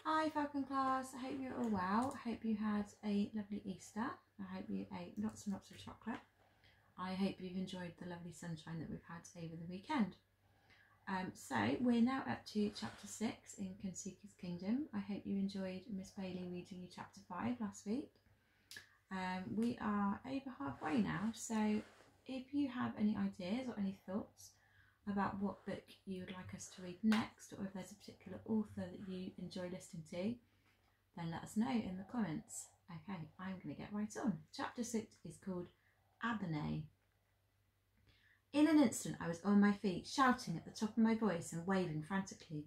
Hi Falcon class, I hope you're all well. I hope you had a lovely Easter. I hope you ate lots and lots of chocolate. I hope you've enjoyed the lovely sunshine that we've had over the weekend. So we're now up to chapter 6 in Kensuke's Kingdom. I hope you enjoyed Miss Bailey reading you chapter 5 last week. We are over halfway now, so if you have any ideas or any thoughts about what book you would like us to read next, or if there's a particular author that you enjoy listening to, then let us know in the comments. Okay, I'm going to get right on. Chapter 6 is called Abene. In an instant I was on my feet, shouting at the top of my voice and waving frantically.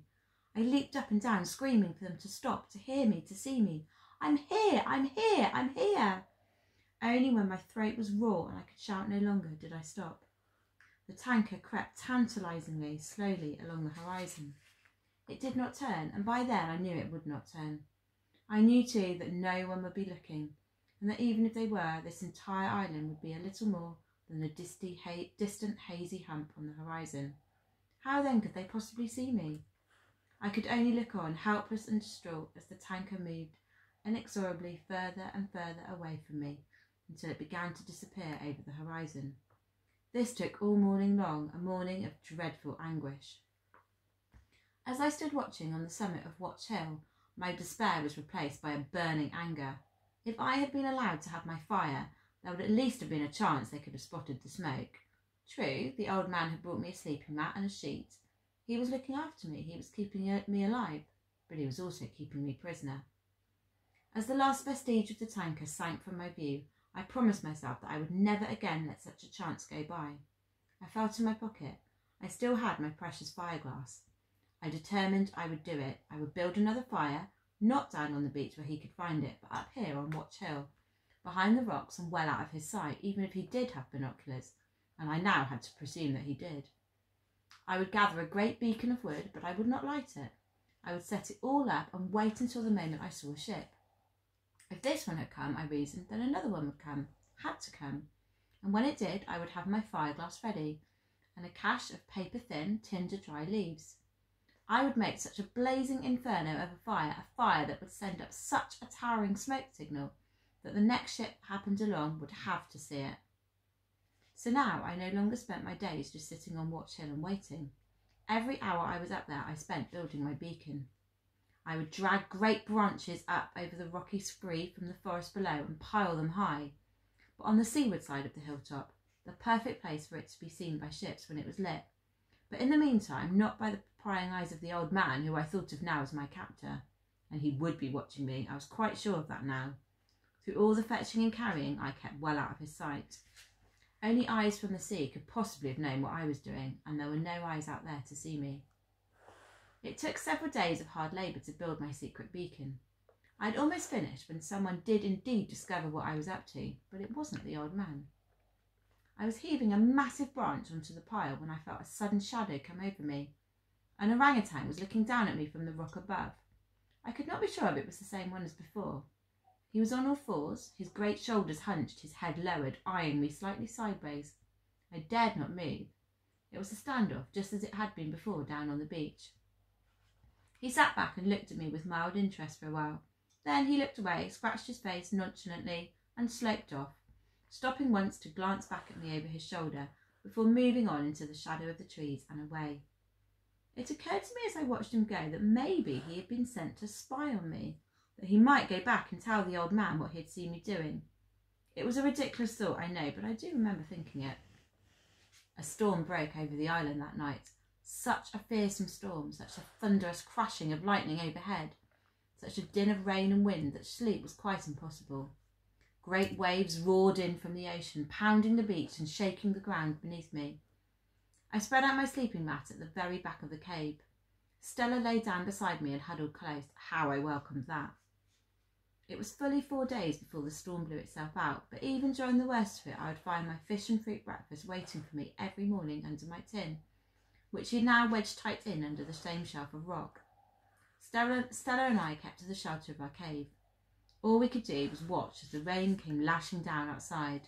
I leaped up and down, screaming for them to stop, to hear me, to see me. I'm here, I'm here, I'm here. Only when my throat was raw and I could shout no longer did I stop. The tanker crept tantalisingly, slowly along the horizon. It did not turn, and by then I knew it would not turn. I knew too that no one would be looking, and that even if they were, this entire island would be a little more than a distant hazy hump on the horizon. How then could they possibly see me? I could only look on, helpless and distraught, as the tanker moved inexorably further and further away from me, until it began to disappear over the horizon. This took all morning long, a morning of dreadful anguish. As I stood watching on the summit of Watch Hill, my despair was replaced by a burning anger. If I had been allowed to have my fire, there would at least have been a chance they could have spotted the smoke. True, the old man had brought me a sleeping mat and a sheet. He was looking after me, he was keeping me alive, but he was also keeping me prisoner. As the last vestige of the tanker sank from my view, I promised myself that I would never again let such a chance go by. I felt in my pocket. I still had my precious fireglass. I determined I would do it. I would build another fire, not down on the beach where he could find it, but up here on Watch Hill, behind the rocks and well out of his sight, even if he did have binoculars, and I now had to presume that he did. I would gather a great beacon of wood, but I would not light it. I would set it all up and wait until the moment I saw a ship. If this one had come, I reasoned, then another one would come, had to come, and when it did, I would have my fireglass ready, and a cache of paper-thin, tinder-dry leaves. I would make such a blazing inferno of a fire that would send up such a towering smoke signal that the next ship happened along would have to see it. So now I no longer spent my days just sitting on Watch Hill and waiting. Every hour I was up there I spent building my beacon. I would drag great branches up over the rocky spree from the forest below and pile them high, but on the seaward side of the hilltop, the perfect place for it to be seen by ships when it was lit. But in the meantime, not by the prying eyes of the old man, who I thought of now as my captor. And he would be watching me, I was quite sure of that now. Through all the fetching and carrying, I kept well out of his sight. Only eyes from the sea could possibly have known what I was doing, and there were no eyes out there to see me. It took several days of hard labour to build my secret beacon. I had almost finished when someone did indeed discover what I was up to, but it wasn't the old man. I was heaving a massive branch onto the pile when I felt a sudden shadow come over me. An orangutan was looking down at me from the rock above. I could not be sure if it was the same one as before. He was on all fours, his great shoulders hunched, his head lowered, eyeing me slightly sideways. I dared not move. It was a standoff, just as it had been before down on the beach. He sat back and looked at me with mild interest for a while. Then he looked away, scratched his face nonchalantly, and sloped off, stopping once to glance back at me over his shoulder, before moving on into the shadow of the trees and away. It occurred to me as I watched him go that maybe he had been sent to spy on me, that he might go back and tell the old man what he had seen me doing. It was a ridiculous thought, I know, but I do remember thinking it. A storm broke over the island that night. Such a fearsome storm, such a thunderous crashing of lightning overhead, such a din of rain and wind that sleep was quite impossible. Great waves roared in from the ocean, pounding the beach and shaking the ground beneath me. I spread out my sleeping mat at the very back of the cave. Stella lay down beside me and huddled close. How I welcomed that. It was fully 4 days before the storm blew itself out, but even during the worst of it, I would find my fish and fruit breakfast waiting for me every morning under my tin, which he now wedged tight in under the same shelf of rock. Stella and I kept to the shelter of our cave. All we could do was watch as the rain came lashing down outside.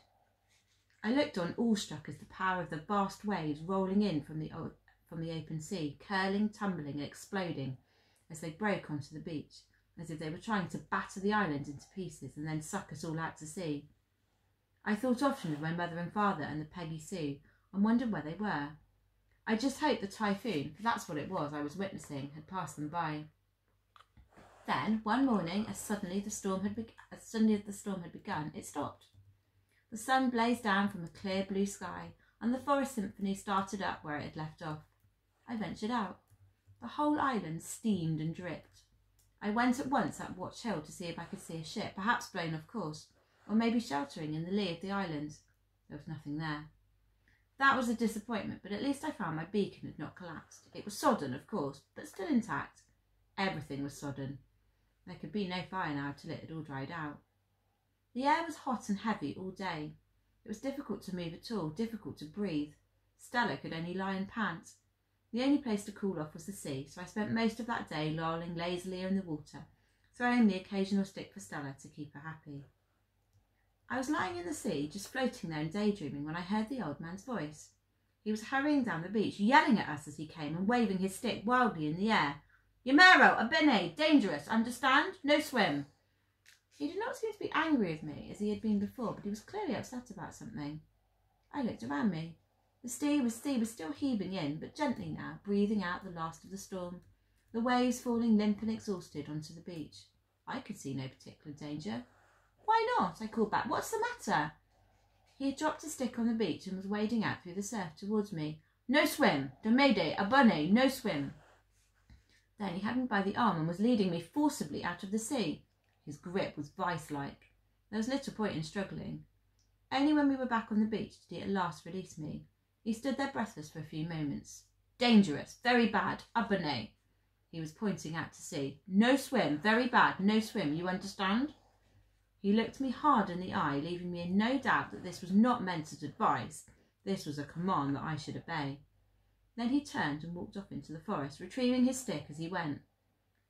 I looked on awestruck as the power of the vast waves rolling in from the open sea, curling, tumbling and exploding as they broke onto the beach, as if they were trying to batter the island into pieces and then suck us all out to sea. I thought often of my mother and father and the Peggy Sue and wondered where they were. I just hoped the typhoon, for that's what it was I was witnessing, had passed them by. Then, one morning, as suddenly the storm had begun, it stopped. The sun blazed down from a clear blue sky, and the forest symphony started up where it had left off. I ventured out. The whole island steamed and dripped. I went at once up Watch Hill to see if I could see a ship, perhaps blown off course, or maybe sheltering in the lee of the island. There was nothing there. That was a disappointment, but at least I found my beacon had not collapsed. It was sodden, of course, but still intact. Everything was sodden. There could be no fire now till it had all dried out. The air was hot and heavy all day. It was difficult to move at all, difficult to breathe. Stella could only lie and pant. The only place to cool off was the sea, so I spent most of that day lolling lazily in the water, throwing the occasional stick for Stella to keep her happy. I was lying in the sea, just floating there and daydreaming, when I heard the old man's voice. He was hurrying down the beach, yelling at us as he came and waving his stick wildly in the air. "Yamero, a bene, dangerous, understand? No swim." He did not seem to be angry with me as he had been before, but he was clearly upset about something. I looked around me. The sea was still heaving in, but gently now, breathing out the last of the storm, the waves falling limp and exhausted onto the beach. I could see no particular danger. "Why not?" I called back. "What's the matter?" He had dropped a stick on the beach and was wading out through the surf towards me. "No swim! Domede, abone, no swim!" Then he had me by the arm and was leading me forcibly out of the sea. His grip was vice-like. There was little point in struggling. Only when we were back on the beach did he at last release me. He stood there breathless for a few moments. "Dangerous, very bad, abone." He was pointing out to sea. "No swim, very bad, no swim, you understand?" He looked me hard in the eye, leaving me in no doubt that this was not meant as advice. This was a command that I should obey. Then he turned and walked off into the forest, retrieving his stick as he went.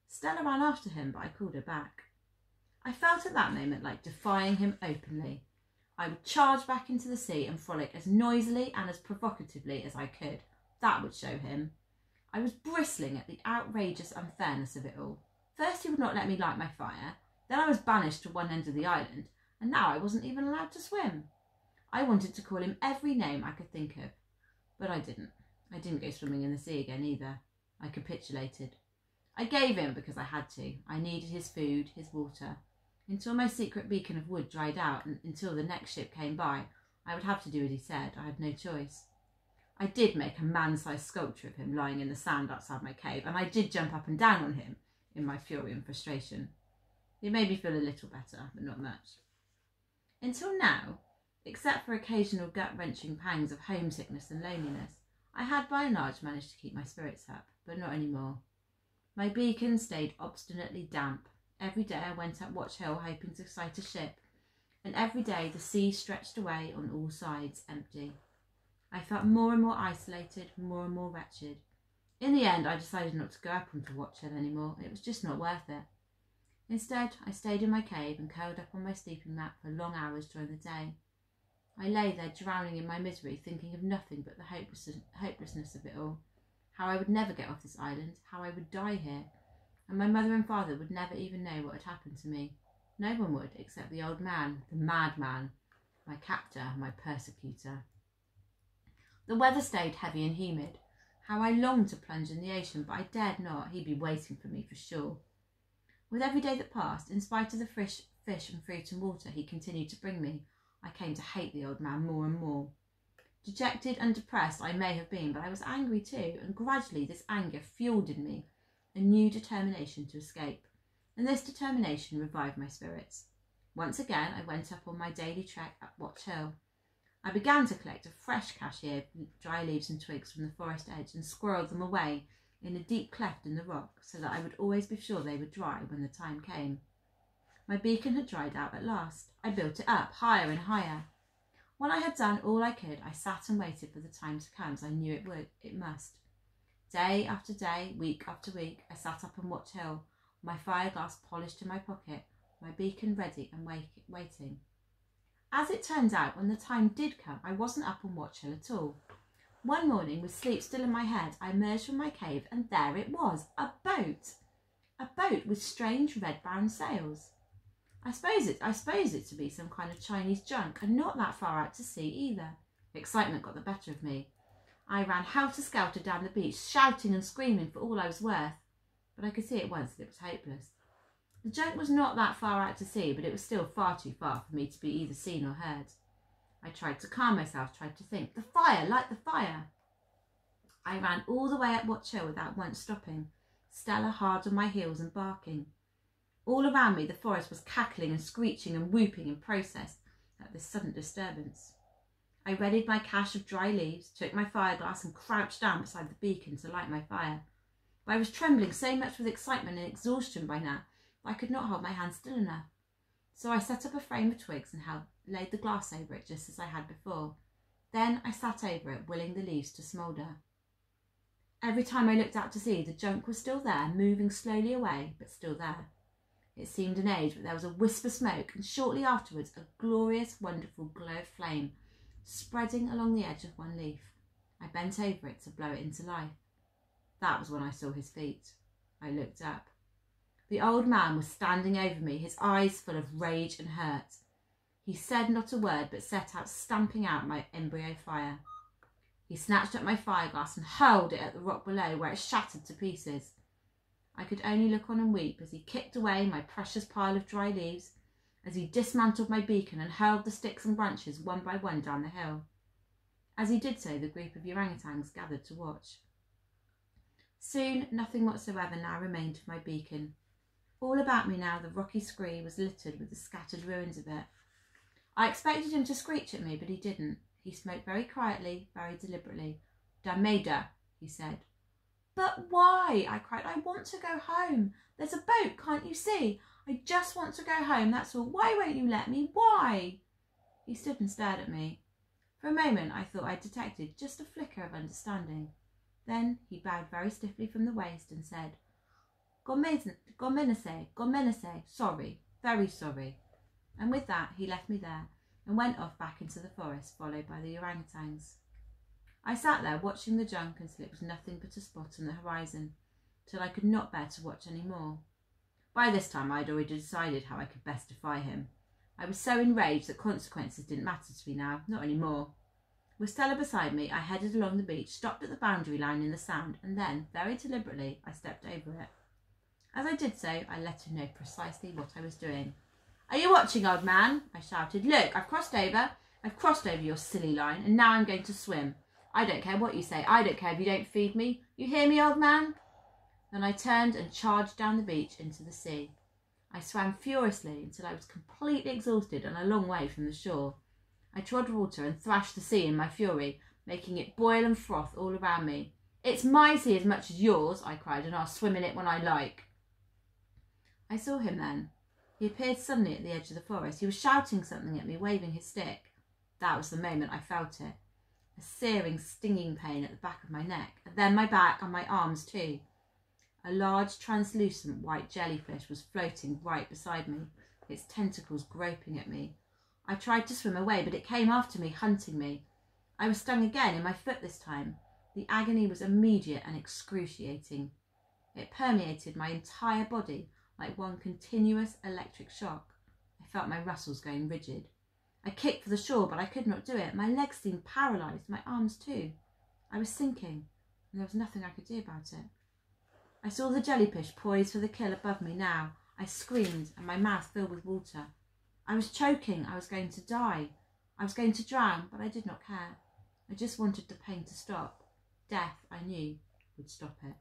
Stella ran after him, but I called her back. I felt at that moment like defying him openly. I would charge back into the sea and frolic as noisily and as provocatively as I could. That would show him. I was bristling at the outrageous unfairness of it all. First he would not let me light my fire, then I was banished to one end of the island, and now I wasn't even allowed to swim. I wanted to call him every name I could think of, but I didn't. I didn't go swimming in the sea again either. I capitulated. I gave in because I had to. I needed his food, his water. Until my secret beacon of wood dried out and until the next ship came by, I would have to do what he said. I had no choice. I did make a man-sized sculpture of him lying in the sand outside my cave, and I did jump up and down on him in my fury and frustration. It made me feel a little better, but not much. Until now, except for occasional gut-wrenching pangs of homesickness and loneliness, I had by and large managed to keep my spirits up, but not anymore. My beacon stayed obstinately damp. Every day I went up Watch Hill hoping to sight a ship, and every day the sea stretched away on all sides, empty. I felt more and more isolated, more and more wretched. In the end, I decided not to go up onto Watch Hill anymore. It was just not worth it. Instead, I stayed in my cave and curled up on my sleeping mat for long hours during the day. I lay there drowning in my misery, thinking of nothing but the hopelessness of it all, how I would never get off this island, how I would die here, and my mother and father would never even know what had happened to me. No one would, except the old man, the madman, my captor, my persecutor. The weather stayed heavy and humid. How I longed to plunge in the ocean, but I dared not. He'd be waiting for me for sure. With every day that passed, in spite of the fish and fruit and water he continued to bring me, I came to hate the old man more and more. Dejected and depressed I may have been, but I was angry too, and gradually this anger fueled in me a new determination to escape, and this determination revived my spirits. Once again I went up on my daily trek up Watch Hill. I began to collect a fresh cashier of dry leaves and twigs from the forest edge and squirreled them away in a deep cleft in the rock, so that I would always be sure they would dry when the time came. My beacon had dried out at last. I built it up, higher and higher. When I had done all I could, I sat and waited for the time to come, as I knew it must. Day after day, week after week, I sat up on Watch Hill, my fire glass polished in my pocket, my beacon ready and waiting. As it turned out, when the time did come, I wasn't up on Watch Hill at all. One morning, with sleep still in my head, I emerged from my cave, and there it was, a boat. A boat with strange red-brown sails. I suppose it to be some kind of Chinese junk, and not that far out to sea either. Excitement got the better of me. I ran helter-skelter down the beach, shouting and screaming for all I was worth, but I could see at once that it was hopeless. The junk was not that far out to sea, but it was still far too far for me to be either seen or heard. I tried to calm myself, tried to think. The fire! Light the fire! I ran all the way up Watch Hill without once stopping, Stella hard on my heels and barking. All around me the forest was cackling and screeching and whooping in process at this sudden disturbance. I readied my cache of dry leaves, took my fireglass and crouched down beside the beacon to light my fire. But I was trembling so much with excitement and exhaustion by now that I could not hold my hand still enough. So I set up a frame of twigs and laid the glass over it just as I had before. Then I sat over it, willing the leaves to smoulder. Every time I looked out to sea, the junk was still there, moving slowly away, but still there. It seemed an age, but there was a wisp of smoke, and shortly afterwards a glorious, wonderful glow of flame, spreading along the edge of one leaf. I bent over it to blow it into life. That was when I saw his feet. I looked up. The old man was standing over me, his eyes full of rage and hurt. He said not a word, but set out stamping out my embryo fire. He snatched up my fireglass and hurled it at the rock below, where it shattered to pieces. I could only look on and weep as he kicked away my precious pile of dry leaves, as he dismantled my beacon and hurled the sticks and branches one by one down the hill. As he did so, the group of orangutans gathered to watch. Soon, nothing whatsoever now remained of my beacon. All about me now the rocky scree was littered with the scattered ruins of it. I expected him to screech at me, but he didn't. He spoke very quietly, very deliberately. "Dameda," he said. "But why?" I cried. "I want to go home. There's a boat, can't you see? I just want to go home, that's all. Why won't you let me? Why?" He stood and stared at me. For a moment I thought I detected just a flicker of understanding. Then he bowed very stiffly from the waist and said, Gomenase, sorry, very sorry." And with that he left me there and went off back into the forest, followed by the orangutans. I sat there watching the junk until it was nothing but a spot on the horizon, till I could not bear to watch any more. By this time I had already decided how I could best defy him. I was so enraged that consequences didn't matter to me now, not any more. With Stella beside me, I headed along the beach, stopped at the boundary line in the sand, and then, very deliberately, I stepped over it. As I did so, I let him know precisely what I was doing. "Are you watching, old man?" I shouted. "Look, I've crossed over your silly line, and now I'm going to swim. I don't care what you say. I don't care if you don't feed me. You hear me, old man?" Then I turned and charged down the beach into the sea. I swam furiously until I was completely exhausted and a long way from the shore. I trod water and thrashed the sea in my fury, making it boil and froth all around me. "It's my sea as much as yours," I cried, "and I'll swim in it when I like." I saw him then. He appeared suddenly at the edge of the forest. He was shouting something at me, waving his stick. That was the moment I felt it. A searing, stinging pain at the back of my neck, and then my back and my arms too. A large, translucent white jellyfish was floating right beside me, its tentacles groping at me. I tried to swim away, but it came after me, hunting me. I was stung again, in my foot this time. The agony was immediate and excruciating. It permeated my entire body like one continuous electric shock. I felt my muscles going rigid. I kicked for the shore, but I could not do it. My legs seemed paralysed, my arms too. I was sinking, and there was nothing I could do about it. I saw the jellyfish poised for the kill above me now. I screamed, and my mouth filled with water. I was choking. I was going to die. I was going to drown, but I did not care. I just wanted the pain to stop. Death, I knew, would stop it.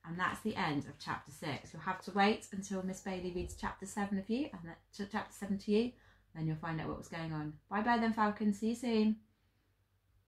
And that's the end of chapter 6. You'll have to wait until Miss Bailey reads chapter 7 of you, and chapter 7 to you, then you'll find out what was going on. Bye bye then, Falcon. See you soon.